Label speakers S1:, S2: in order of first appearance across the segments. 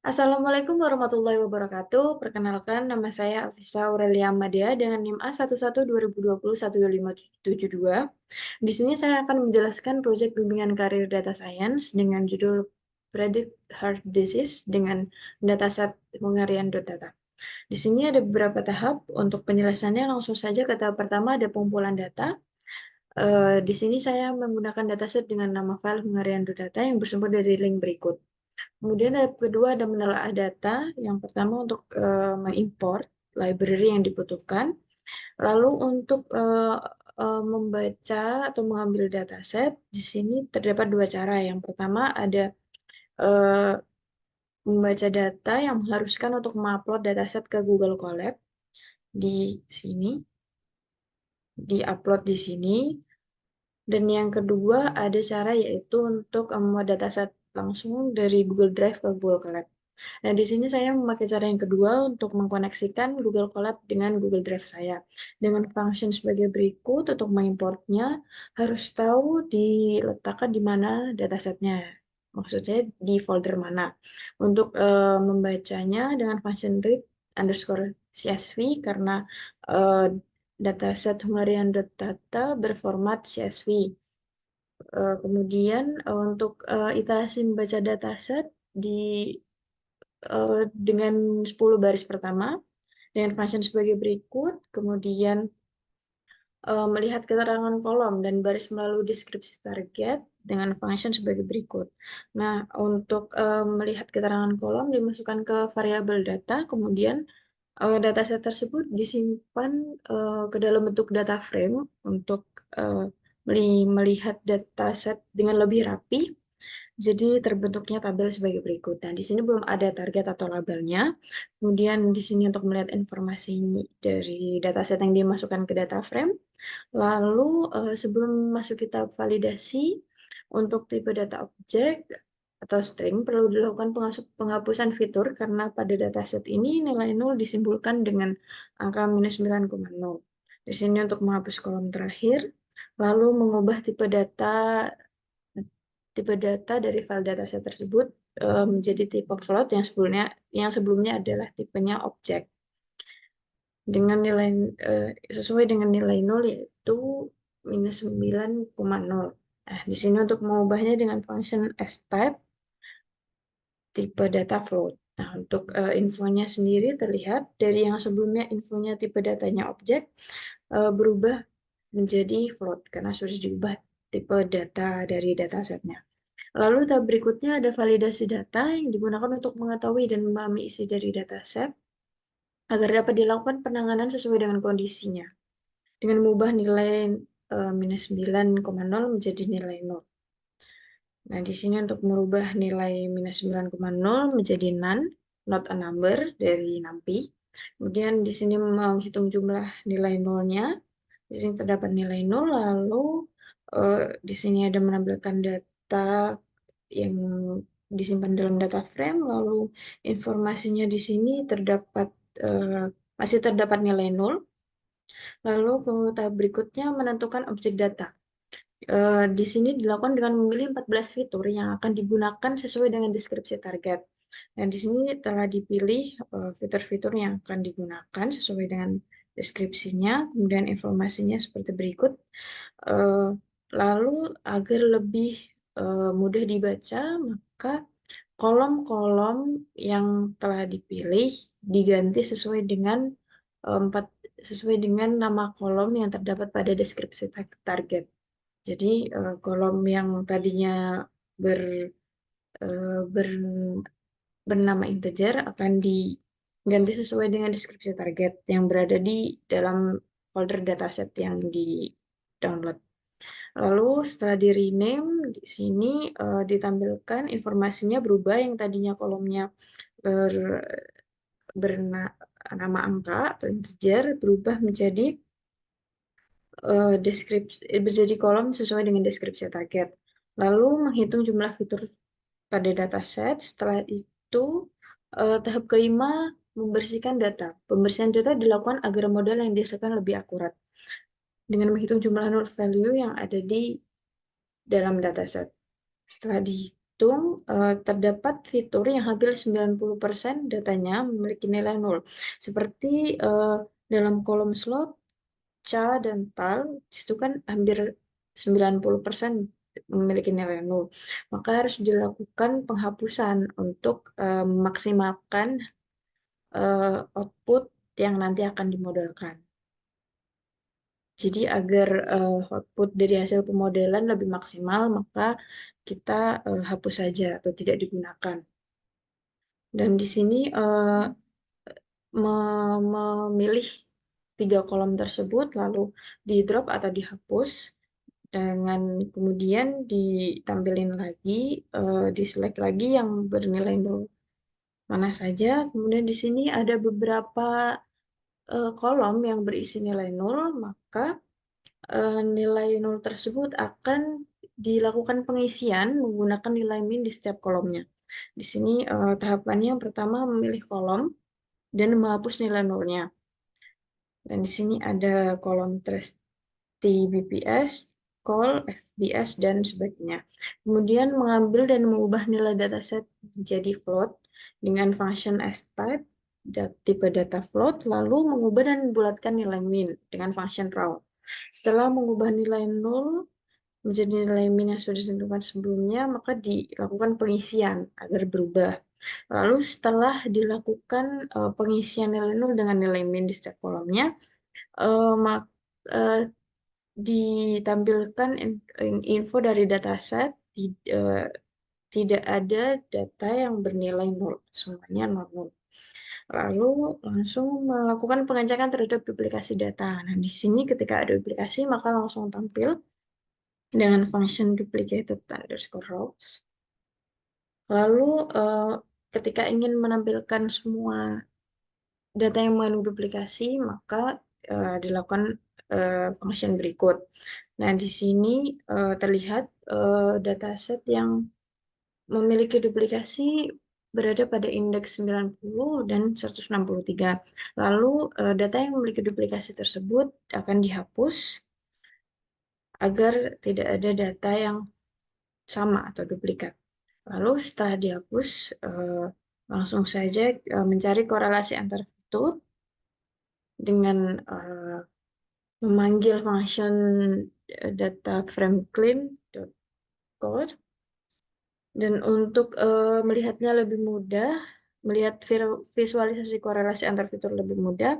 S1: Assalamualaikum warahmatullahi wabarakatuh. Perkenalkan, nama saya Afisa Aurelia Amadia dengan NIM A11-2020-12572. Di sini saya akan menjelaskan proyek bimbingan karir data science dengan judul Predict Heart Disease dengan dataset Hungarian.data. Di sini ada beberapa tahap. Untuk penjelasannya langsung saja ke tahap pertama ada pengumpulan data. Di sini saya menggunakan dataset dengan nama file Hungarian.data yang bersumber dari link berikut. Kemudian tahap kedua ada menelaah data. Yang pertama untuk mengimport library yang dibutuhkan. Lalu untuk membaca atau mengambil dataset, di sini terdapat dua cara. Yang pertama ada eh, membaca data yang mengharuskan untuk mengupload dataset ke Google Colab. Di sini, diupload di sini. Dan yang kedua ada cara yaitu untuk membuat dataset langsung dari Google Drive ke Google Colab. Nah, di sini saya memakai cara yang kedua untuk mengkoneksikan Google Colab dengan Google Drive saya. Dengan function sebagai berikut, untuk mengimportnya harus tahu diletakkan di mana datasetnya. Maksud saya di folder mana. Untuk membacanya dengan function read underscore CSV karena uh, dataset Hungarian.data berformat CSV. Kemudian untuk iterasi membaca dataset dengan 10 baris pertama dengan function sebagai berikut, kemudian melihat keterangan kolom dan baris melalui deskripsi target dengan function sebagai berikut. Nah, untuk melihat keterangan kolom dimasukkan ke variabel data, kemudian dataset tersebut disimpan ke dalam bentuk data frame untuk uh, melihat dataset dengan lebih rapi. Jadi terbentuknya tabel sebagai berikut. Nah, di sini belum ada target atau labelnya. Kemudian di sini untuk melihat informasi dari dataset yang dimasukkan ke data frame. Lalu sebelum masuk kita validasi untuk tipe data objek atau string perlu dilakukan penghapusan fitur karena pada dataset ini nilai 0 disimpulkan dengan angka minus 9,0. Di sini untuk menghapus kolom terakhir, lalu mengubah tipe data dari file dataset tersebut menjadi tipe float yang sebelumnya adalah tipenya objek dengan nilai sesuai dengan nilai 0 yaitu minus 9,0. Nah, di sini untuk mengubahnya dengan function type tipe data float. Nah, untuk infonya sendiri terlihat dari yang sebelumnya infonya tipe datanya objek berubah menjadi float karena sudah diubah tipe data dari datasetnya. Lalu tahap berikutnya ada validasi data yang digunakan untuk mengetahui dan memahami isi dari dataset agar dapat dilakukan penanganan sesuai dengan kondisinya. Dengan mengubah nilai minus 9,0 menjadi nilai 0. Nah, di sini untuk merubah nilai minus 9,0 menjadi none, not a number dari NumPy. Kemudian di sini menghitung jumlah nilai nolnya. Di sini terdapat nilai 0, lalu di sini ada menampilkan data yang disimpan dalam data frame, lalu informasinya di sini masih terdapat nilai 0. Lalu ke tahap berikutnya menentukan objek data. Di sini dilakukan dengan memilih 14 fitur yang akan digunakan sesuai dengan deskripsi target. Dan di sini telah dipilih fitur-fitur yang akan digunakan sesuai dengan deskripsinya, kemudian informasinya seperti berikut. Lalu agar lebih mudah dibaca, maka kolom-kolom yang telah dipilih diganti sesuai dengan nama kolom yang terdapat pada deskripsi target. Jadi kolom yang tadinya ber, eh, ber, bernama integer akan diganti sesuai dengan deskripsi target yang berada di dalam folder dataset yang di-download. Lalu setelah di rename, di sini ditampilkan informasinya berubah yang tadinya kolomnya ber, bernama angka atau integer berubah menjadi menjadi kolom sesuai dengan deskripsi target. Lalu menghitung jumlah fitur pada dataset. Setelah itu tahap kelima membersihkan data. Pembersihan data dilakukan agar model yang dihasilkan lebih akurat dengan menghitung jumlah null value yang ada di dalam dataset. Setelah dihitung, terdapat fitur yang hampir 90% datanya memiliki nilai nol. Seperti dalam kolom slot, ca, dan tal, itu kan hampir 90% memiliki nilai nol. Maka harus dilakukan penghapusan untuk memaksimalkan output yang nanti akan dimodelkan. Jadi agar output dari hasil pemodelan lebih maksimal, maka kita hapus saja atau tidak digunakan. Dan di sini memilih 3 kolom tersebut, lalu di drop atau dihapus, dengan kemudian ditampilin lagi, di select lagi yang bernilai nol mana saja. Kemudian di sini ada beberapa kolom yang berisi nilai nol, maka nilai nol tersebut akan dilakukan pengisian menggunakan nilai min di setiap kolomnya. Di sini tahapannya yang pertama memilih kolom dan menghapus nilai nolnya. Dan di sini ada kolom trace TBPS, call, FBS, dan sebagainya. Kemudian mengambil dan mengubah nilai dataset menjadi float dengan function type tipe data float, lalu mengubah dan membulatkan nilai min dengan function round. Setelah mengubah nilai 0 menjadi nilai min yang sudah ditentukan sebelumnya, maka dilakukan pengisian agar berubah. Lalu setelah dilakukan pengisian nilai 0 dengan nilai min di setiap kolomnya, ditampilkan info dari dataset, tidak ada data yang bernilai 0, semuanya 0. Lalu langsung melakukan pengecekan terhadap duplikasi data. Nah, di sini ketika ada duplikasi, maka langsung tampil dengan function duplicated underscore rows. Lalu ketika ingin menampilkan semua data yang mengandung duplikasi, maka dilakukan function berikut. Nah, di sini terlihat dataset yang memiliki duplikasi berada pada indeks 90 dan 163. Lalu data yang memiliki duplikasi tersebut akan dihapus agar tidak ada data yang sama atau duplikat. Lalu setelah dihapus, langsung saja mencari korelasi antar fitur dengan memanggil function data frame clean.code. Dan untuk melihatnya lebih mudah, melihat visualisasi korelasi antar fitur lebih mudah,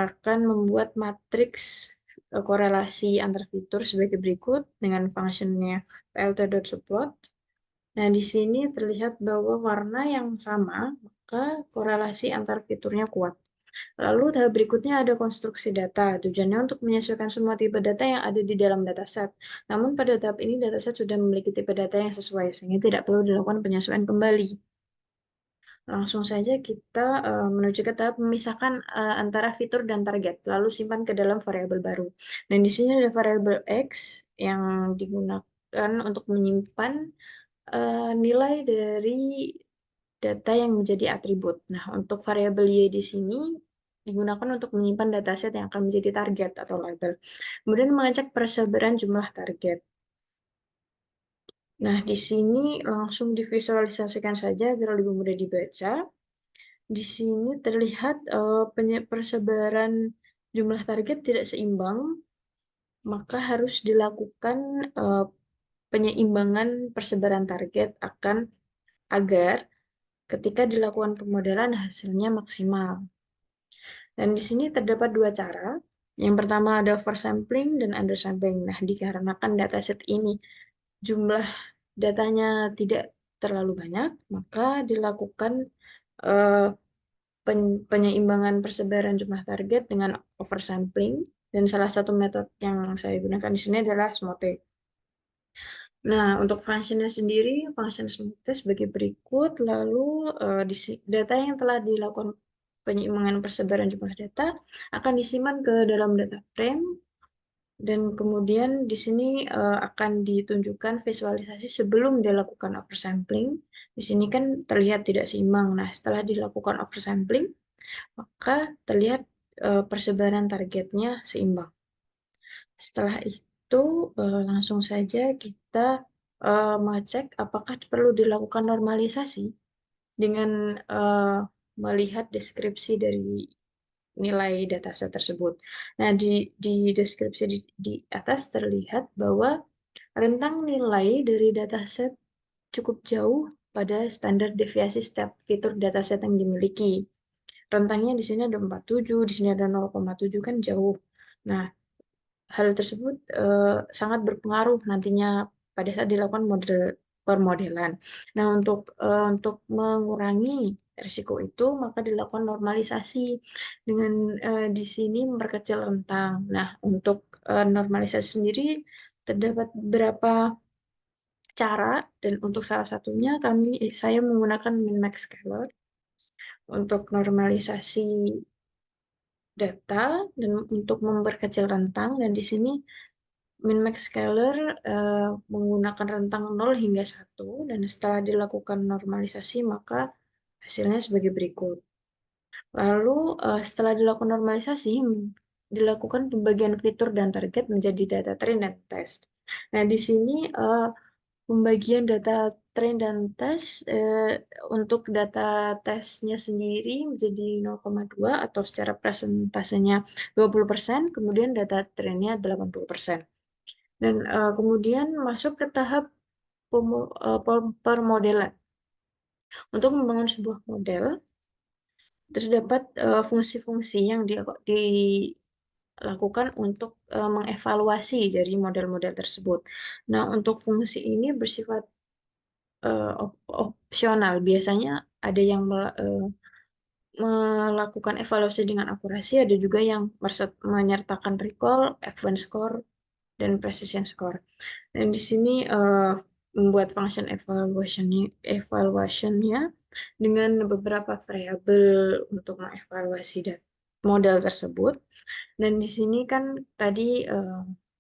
S1: akan membuat matriks korelasi antar fitur sebagai berikut dengan fungsinya plt.subplot. Nah, di sini terlihat bahwa warna yang sama, maka korelasi antar fiturnya kuat. Lalu tahap berikutnya ada konstruksi data. Tujuannya untuk menyesuaikan semua tipe data yang ada di dalam dataset. Namun pada tahap ini dataset sudah memiliki tipe data yang sesuai, sehingga tidak perlu dilakukan penyesuaian kembali. Langsung saja kita menuju ke tahap memisahkan antara fitur dan target, lalu simpan ke dalam variabel baru. Dan di sini ada variabel X yang digunakan untuk menyimpan nilai dari data yang menjadi atribut. Nah, untuk variabel Y di sini digunakan untuk menyimpan dataset yang akan menjadi target atau label. Kemudian mengecek persebaran jumlah target. Nah, di sini langsung divisualisasikan saja agar lebih mudah dibaca. Di sini terlihat persebaran jumlah target tidak seimbang, maka harus dilakukan penyeimbangan persebaran target agar ketika dilakukan pemodelan hasilnya maksimal. Dan di sini terdapat 2 cara. Yang pertama ada oversampling dan undersampling. Nah, dikarenakan dataset ini jumlah datanya tidak terlalu banyak, maka dilakukan penyeimbangan persebaran jumlah target dengan oversampling. Dan salah satu metode yang saya gunakan di sini adalah SMOTE. Nah, untuk functionnya sendiri, function SMOTE sebagai berikut. Lalu data yang telah dilakukan penyeimbangan persebaran jumlah data akan disimpan ke dalam data frame, dan kemudian di sini akan ditunjukkan visualisasi sebelum dilakukan oversampling. Di sini kan terlihat tidak seimbang. Nah, setelah dilakukan oversampling, maka terlihat persebaran targetnya seimbang. Setelah itu langsung saja kita mengecek apakah perlu dilakukan normalisasi dengan melihat deskripsi dari nilai dataset tersebut. Nah, di deskripsi di atas terlihat bahwa rentang nilai dari dataset cukup jauh pada standar deviasi setiap fitur dataset yang dimiliki. Rentangnya di sini ada 47, di sini ada 0,7, kan jauh. Nah, hal tersebut sangat berpengaruh nantinya pada saat dilakukan model permodelan. Nah, untuk mengurangi risiko itu, maka dilakukan normalisasi dengan di sini memperkecil rentang. Nah, untuk normalisasi sendiri terdapat beberapa cara, dan untuk salah satunya saya menggunakan min-max scaler untuk normalisasi data dan untuk memperkecil rentang, dan di sini min-max scaler menggunakan rentang 0 hingga 1, dan setelah dilakukan normalisasi maka hasilnya sebagai berikut. Lalu setelah dilakukan normalisasi, dilakukan pembagian fitur dan target menjadi data train dan test. Nah, di sini pembagian data train dan test untuk data tesnya sendiri menjadi 0,2 atau secara persentasenya 20%, kemudian data trainnya 80%. Dan kemudian masuk ke tahap permodelan. Untuk membangun sebuah model, terdapat fungsi-fungsi yang dilakukan untuk mengevaluasi dari model-model tersebut. Nah, untuk fungsi ini bersifat opsional. Biasanya ada yang melakukan evaluasi dengan akurasi, ada juga yang menyertakan recall, advance score, dan precision score. Dan di sini membuat function evaluationnya dengan beberapa variabel untuk mengevaluasi model tersebut. Dan di sini kan tadi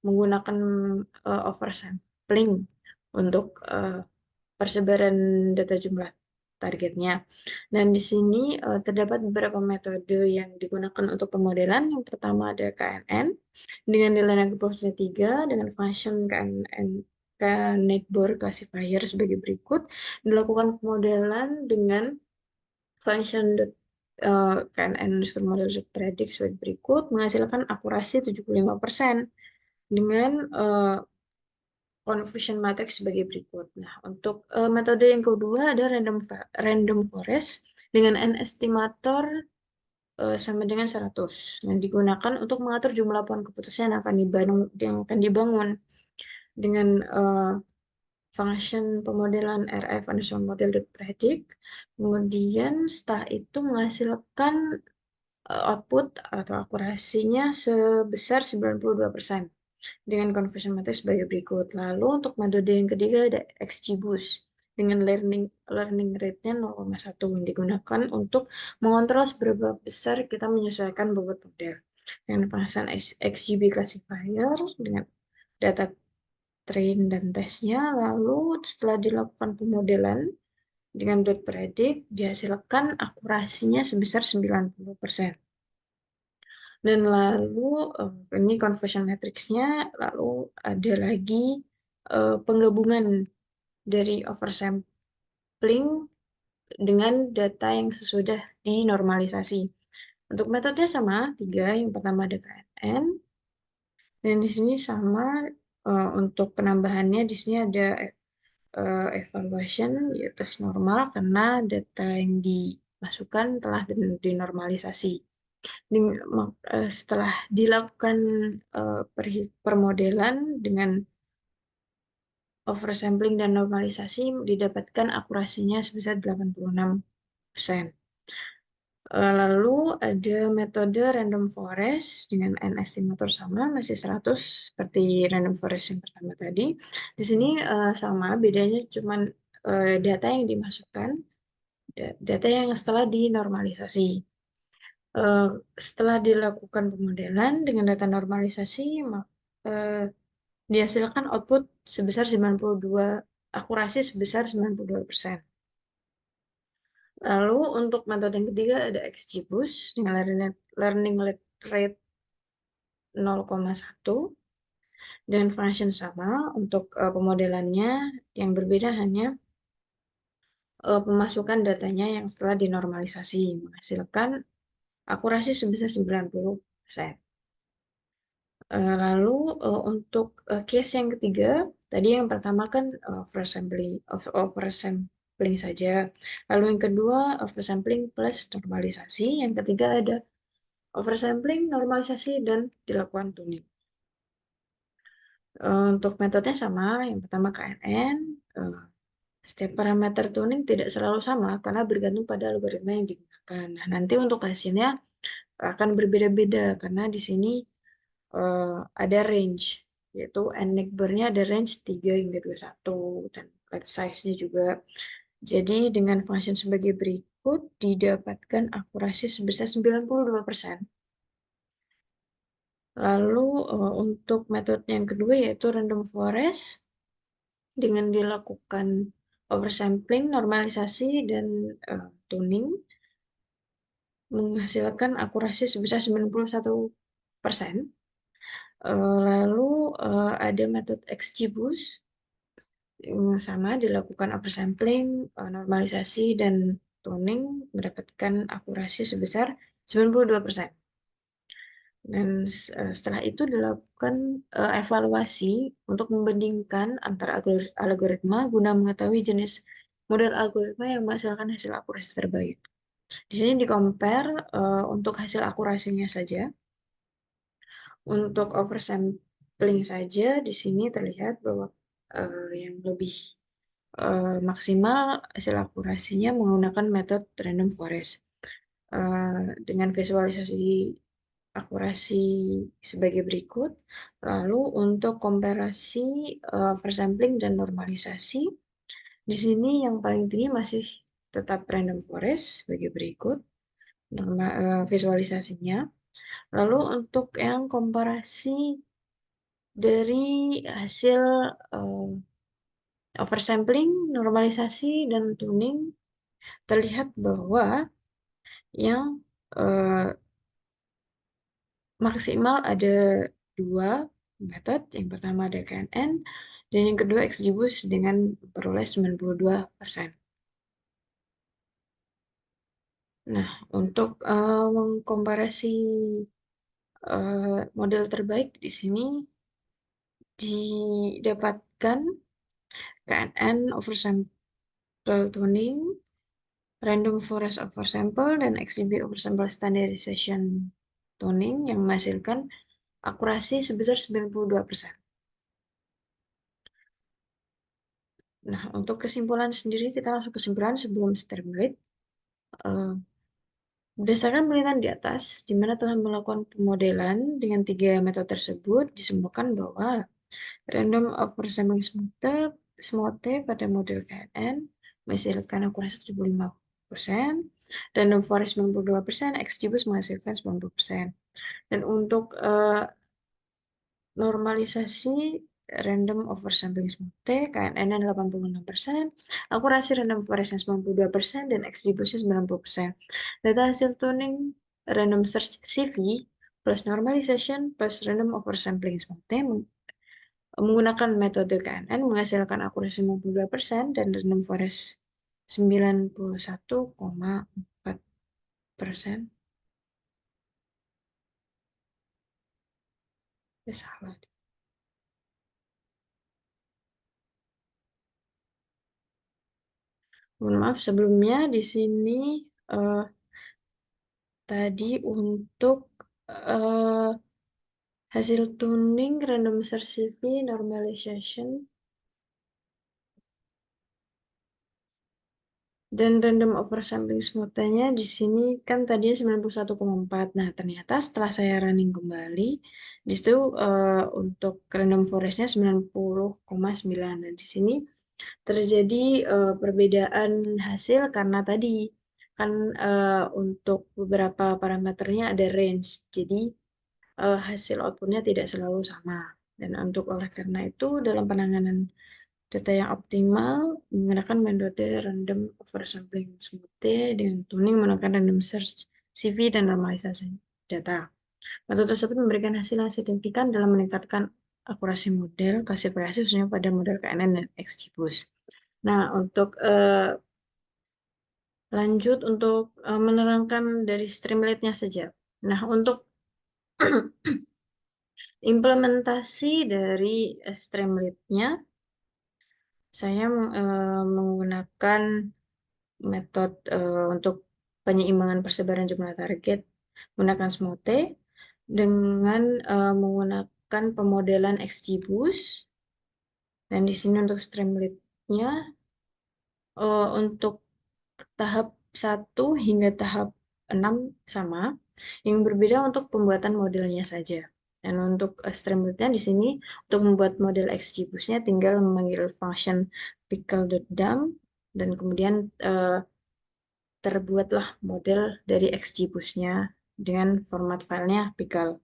S1: menggunakan oversampling untuk persebaran data jumlah targetnya. Dan di sini terdapat beberapa metode yang digunakan untuk pemodelan. Yang pertama ada KNN dengan nilai negatifnya 3 dengan function KNN Knightbor classifier sebagai berikut. Dilakukan pemodelan dengan function KNN model predict sebagai berikut, menghasilkan akurasi 75% dengan confusion matrix sebagai berikut. Nah, untuk metode yang kedua ada random forest dengan n estimator sama dengan 100. Yang digunakan untuk mengatur jumlah pohon keputusan yang akan dibangun dengan function pemodelan RF underscore model predict. Kemudian setelah itu menghasilkan output atau akurasinya sebesar 92% dengan conversion matrix sebagai berikut. Lalu untuk metode yang ketiga ada XGBoost dengan learning rate-nya 0,1 yang digunakan untuk mengontrol seberapa besar kita menyesuaikan bobot model. Dengan penghasil XGB classifier dengan data train dan tesnya, lalu setelah dilakukan pemodelan dengan dot predict dihasilkan akurasinya sebesar 90%. Dan lalu ini conversion matrix-nya, lalu ada lagi penggabungan dari oversampling dengan data yang sesudah dinormalisasi. Untuk metode sama, 3. Yang pertama ada KNN. Dan di sini sama untuk penambahannya, di sini ada evaluation, ya tes normal karena data yang dimasukkan telah dinormalisasi. Setelah dilakukan permodelan dengan oversampling dan normalisasi, didapatkan akurasinya sebesar 86%. Lalu ada metode random forest dengan n estimator sama, masih 100 seperti random forest yang pertama tadi. Di sini sama, bedanya cuma data yang dimasukkan, data yang setelah dinormalisasi. Setelah dilakukan pemodelan dengan data normalisasi, dihasilkan output sebesar 92, akurasi sebesar 92%. Lalu untuk metode yang ketiga ada XGBoost dengan learning rate 0,1 Dan function sama untuk pemodelannya, yang berbeda hanya pemasukan datanya yang setelah dinormalisasi menghasilkan akurasi sebesar 90%. Lalu untuk case yang ketiga, tadi yang pertama kan oversampling saja. Lalu yang kedua oversampling plus normalisasi. Yang ketiga ada oversampling, normalisasi, dan dilakukan tuning. Untuk metodenya sama, yang pertama KNN. Setiap parameter tuning tidak selalu sama karena bergantung pada algoritma yang digunakan. Nah, nanti untuk hasilnya akan berbeda-beda karena di sini ada range, yaitu n-bar-nya ada range 3 hingga 21 dan left size-nya juga. Jadi dengan function sebagai berikut didapatkan akurasi sebesar 92%. Lalu untuk metode yang kedua yaitu random forest dengan dilakukan oversampling, normalisasi, dan tuning menghasilkan akurasi sebesar 91%. Lalu ada metode XGBoost sama dilakukan oversampling, normalisasi, dan tuning mendapatkan akurasi sebesar 92%. Dan setelah itu dilakukan evaluasi untuk membandingkan antara algoritma guna mengetahui jenis model algoritma yang menghasilkan hasil akurasi terbaik. Di sini di-compare untuk hasil akurasinya saja. Untuk oversampling saja, di sini terlihat bahwa yang lebih maksimal hasil akurasinya menggunakan metode random forest. Dengan visualisasi akurasi sebagai berikut. Lalu untuk komparasi oversampling dan normalisasi, di sini yang paling tinggi masih tetap random forest sebagai berikut visualisasinya. Lalu untuk yang komparasi dari hasil oversampling, normalisasi, dan tuning, terlihat bahwa yang maksimal ada dua metode. Yang pertama ada KNN, dan yang kedua XGBoost dengan memperoleh 92%. Nah, untuk mengkomparasi model terbaik di sini didapatkan KNN oversample tuning, random forest oversample, dan XGB oversample standardization tuning yang menghasilkan akurasi sebesar 92%. Nah, untuk kesimpulan sendiri, kita langsung kesimpulan sebelum termulai. Berdasarkan penelitian di atas, di mana telah melakukan pemodelan dengan 3 metode tersebut, disimpulkan bahwa random oversampling smooth pada model KNN menghasilkan akurasi 75%, random forest 92%, XGBoost menghasilkan 90%. Dan untuk normalisasi random oversampling smooth KNN 86%, akurasi random forest 92%, dan XGBoost 90%. Data hasil tuning random search CV plus normalization plus random oversampling smooth menggunakan metode KNN menghasilkan akurasi 52% dan random forest 91,4%. Ya, salah. Mohon maaf sebelumnya di sini tadi untuk hasil tuning random search CV normalization dan random oversampling smooth-nya di sini kan tadinya 91,4. Nah, ternyata setelah saya running kembali, di situ untuk random forest-nya 90,9. Dan di sini terjadi perbedaan hasil karena tadi kan untuk beberapa parameternya ada range. Jadi hasil outputnya tidak selalu sama. Dan untuk oleh karena itu dalam penanganan data yang optimal menggunakan metode random oversampling smooth dengan tuning menggunakan random search CV dan normalisasi data. Metode tersebut memberikan hasil yang signifikan dalam meningkatkan akurasi model klasifikasi khususnya pada model KNN dan XGBoost. Nah, untuk lanjut untuk menerangkan dari Streamlit-nya saja. Nah, untuk implementasi dari Streamlit-nya, saya menggunakan metode untuk penyeimbangan persebaran jumlah target menggunakan SMOTE dengan menggunakan pemodelan XGBoost. Dan di sini untuk Streamlit-nya untuk tahap 1 hingga tahap 6 sama. Yang berbeda untuk pembuatan modelnya saja. Dan untuk Streamlit-nya di sini untuk membuat model XGBoost-nya tinggal memanggil function pickle.dump dan kemudian terbuatlah model dari XGBoost-nya dengan format filenya pickle.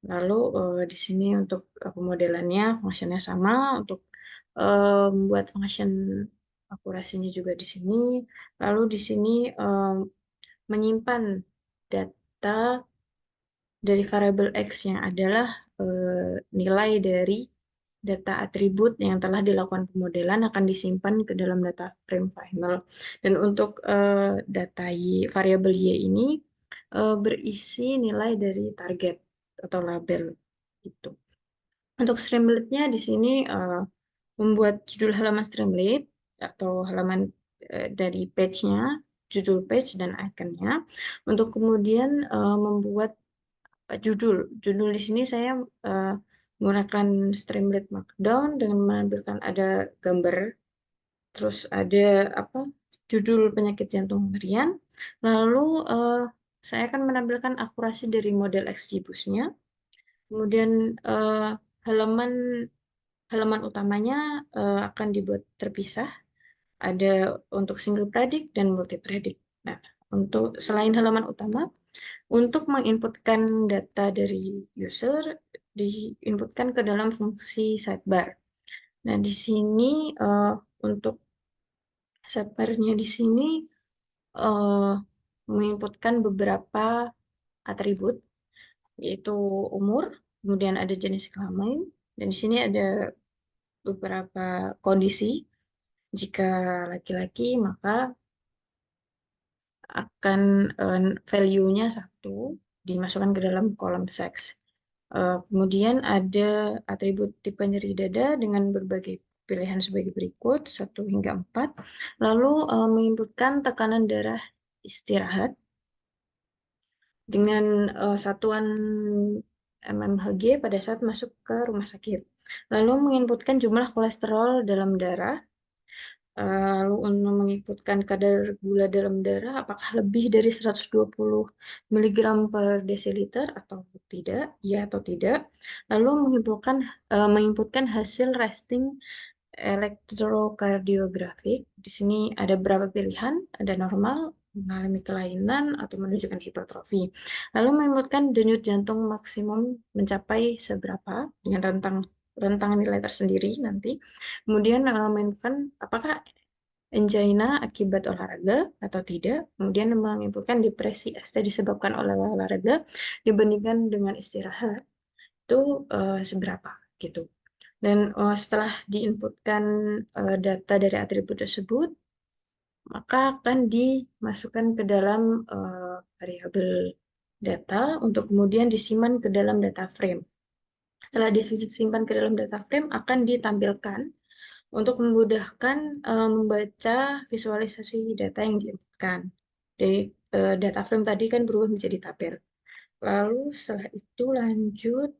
S1: Lalu di sini untuk pemodelannya fungsinya sama, untuk membuat function akurasinya juga di sini. Lalu di sini menyimpan data dari variabel X yang adalah nilai dari data atribut yang telah dilakukan pemodelan akan disimpan ke dalam data frame final. Dan untuk data variabel Y ini berisi nilai dari target atau label gitu. Untuk Streamlit-nya di sini membuat judul halaman Streamlit atau halaman dari page-nya, judul page dan ikonnya. Untuk kemudian membuat judul. Judul di sini saya menggunakan Streamlit Markdown dengan menampilkan ada gambar, terus ada judul penyakit jantung harian. Lalu saya akan menampilkan akurasi dari model XGBoost-nya. Kemudian halaman halaman utamanya akan dibuat terpisah. Ada untuk single predict dan multi predict. Nah, untuk selain halaman utama, untuk menginputkan data dari user, diinputkan ke dalam fungsi sidebar. Nah, di sini untuk sidebar-nya di sini menginputkan beberapa atribut, yaitu umur, kemudian ada jenis kelamin, dan di sini ada beberapa kondisi. Jika laki-laki, maka akan value-nya 1 dimasukkan ke dalam kolom seks. Kemudian ada atribut tipe nyeri dada dengan berbagai pilihan sebagai berikut, 1 hingga 4. Lalu menginputkan tekanan darah istirahat dengan satuan mmHg pada saat masuk ke rumah sakit. Lalu menginputkan jumlah kolesterol dalam darah, lalu untuk menginputkan kadar gula dalam darah apakah lebih dari 120 mg per desiliter atau tidak, ya atau tidak. Lalu menginputkan hasil resting elektrokardiografik. Di sini ada beberapa pilihan, ada normal, mengalami kelainan, atau menunjukkan hipertrofi. Lalu menginputkan denyut jantung maksimum mencapai seberapa dengan rentang nilai tersendiri nanti. Kemudian menginputkan apakah angina akibat olahraga atau tidak. Kemudian menginputkan depresi ST disebabkan oleh olahraga dibandingkan dengan istirahat itu seberapa gitu. Dan setelah diinputkan data dari atribut tersebut, maka akan dimasukkan ke dalam variabel data untuk kemudian disimpan ke dalam data frame. Setelah disimpan ke dalam data frame, akan ditampilkan untuk memudahkan membaca visualisasi data yang diinputkan. Jadi data frame tadi kan berubah menjadi tabel. Lalu setelah itu lanjut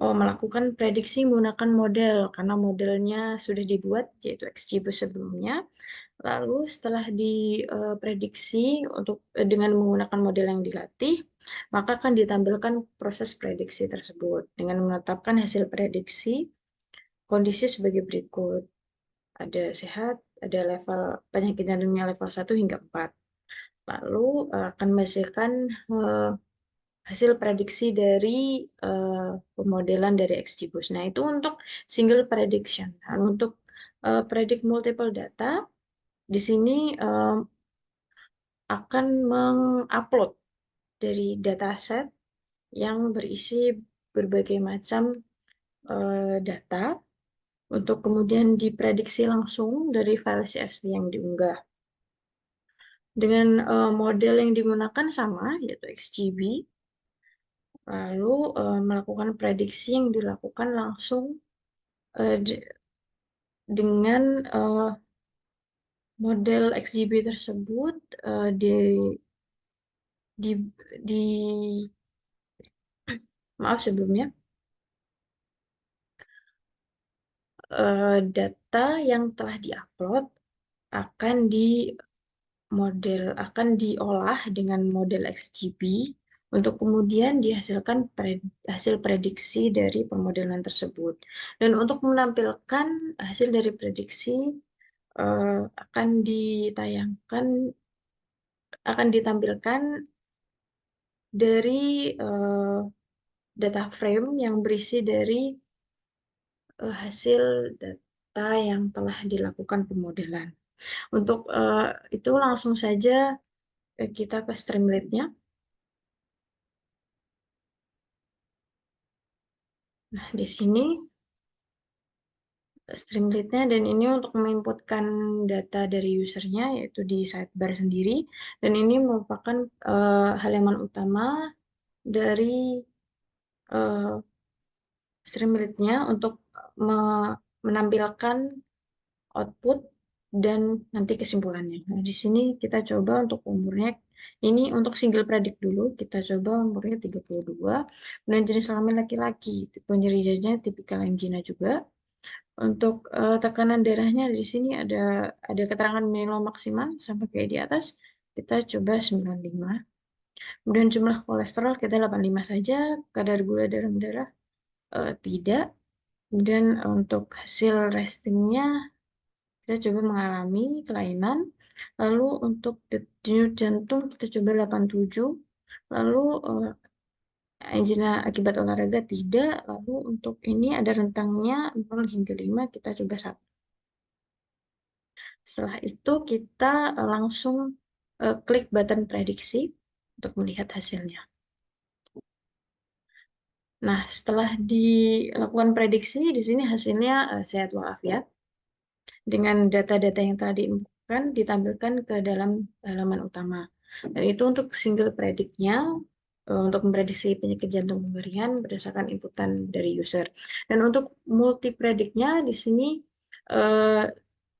S1: melakukan prediksi menggunakan model karena modelnya sudah dibuat yaitu XGBoost sebelumnya. Lalu setelah diprediksi dengan menggunakan model yang dilatih, maka akan ditampilkan proses prediksi tersebut dengan menetapkan hasil prediksi kondisi sebagai berikut. Ada sehat, ada level penyakit jantungnya level 1 hingga 4. Lalu akan menghasilkan hasil prediksi dari pemodelan dari XGBoost. Nah, itu untuk single prediction. Nah, untuk predict multiple data, di sini akan mengupload dari dataset yang berisi berbagai macam data untuk kemudian diprediksi langsung dari file CSV yang diunggah. Dengan model yang digunakan sama, yaitu XGB, lalu melakukan prediksi yang dilakukan langsung dengan model XGB tersebut di di di maaf sebelumnya, data yang telah diupload akan akan diolah dengan model XGB untuk kemudian dihasilkan hasil prediksi dari pemodelan tersebut. Dan untuk menampilkan hasil dari prediksi akan ditampilkan dari data frame yang berisi dari hasil data yang telah dilakukan pemodelan. Untuk itu langsung saja kita ke Streamlit-nya. Nah, di sini Streamlit-nya, dan ini untuk menginputkan data dari usernya, yaitu di sidebar sendiri. Dan ini merupakan halaman utama dari Streamlit-nya untuk menampilkan output dan nanti kesimpulannya. Nah, di sini kita coba untuk umurnya, ini untuk single predict dulu, kita coba umurnya 32, dan jenis kelamin laki-laki, tipe nyeri dadanya tipikal angina juga. Untuk tekanan darahnya di sini ada keterangan minimal maksimal sampai kayak di atas, kita coba 95. Kemudian jumlah kolesterol kita 85 saja, kadar gula dalam darah tidak. Kemudian untuk hasil restingnya kita coba mengalami kelainan. Lalu untuk denyut jantung kita coba 87. Lalu angina akibat olahraga tidak. Lalu untuk ini ada rentangnya 0 hingga 5, kita coba 1. Setelah itu kita langsung klik button prediksi untuk melihat hasilnya. Nah, setelah dilakukan prediksi, di sini hasilnya sehat walafiat. Dengan data-data yang telah diinputkan ditampilkan ke dalam halaman utama. Dan itu untuk single predict-nya, untuk memprediksi penyakit jantung pemberian berdasarkan inputan dari user. Dan untuk multi predict-nya di sini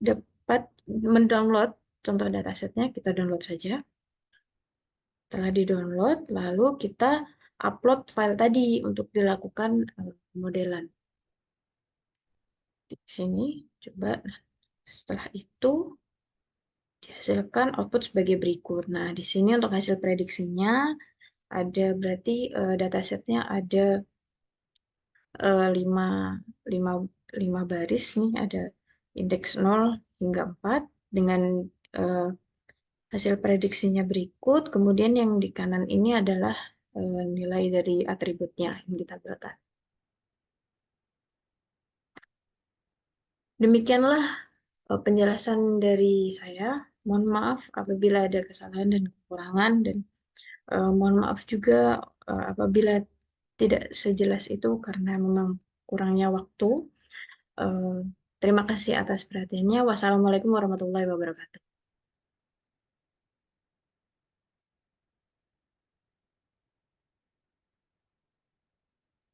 S1: dapat mendownload contoh datasetnya, kita download saja. Setelah di-download, lalu kita upload file tadi untuk dilakukan modelan. Di sini coba. Setelah itu dihasilkan output sebagai berikut. Nah, di sini untuk hasil prediksinya ada berarti datasetnya ada 5, 5, 5 baris nih, ada indeks 0 hingga 4 dengan hasil prediksinya berikut. Kemudian yang di kanan ini adalah nilai dari atributnya yang ditampilkan. Demikianlah penjelasan dari saya. Mohon maaf apabila ada kesalahan dan kekurangan, dan mohon maaf juga apabila tidak sejelas itu karena memang kurangnya waktu. Terima kasih atas perhatiannya. Wassalamualaikum warahmatullahi wabarakatuh.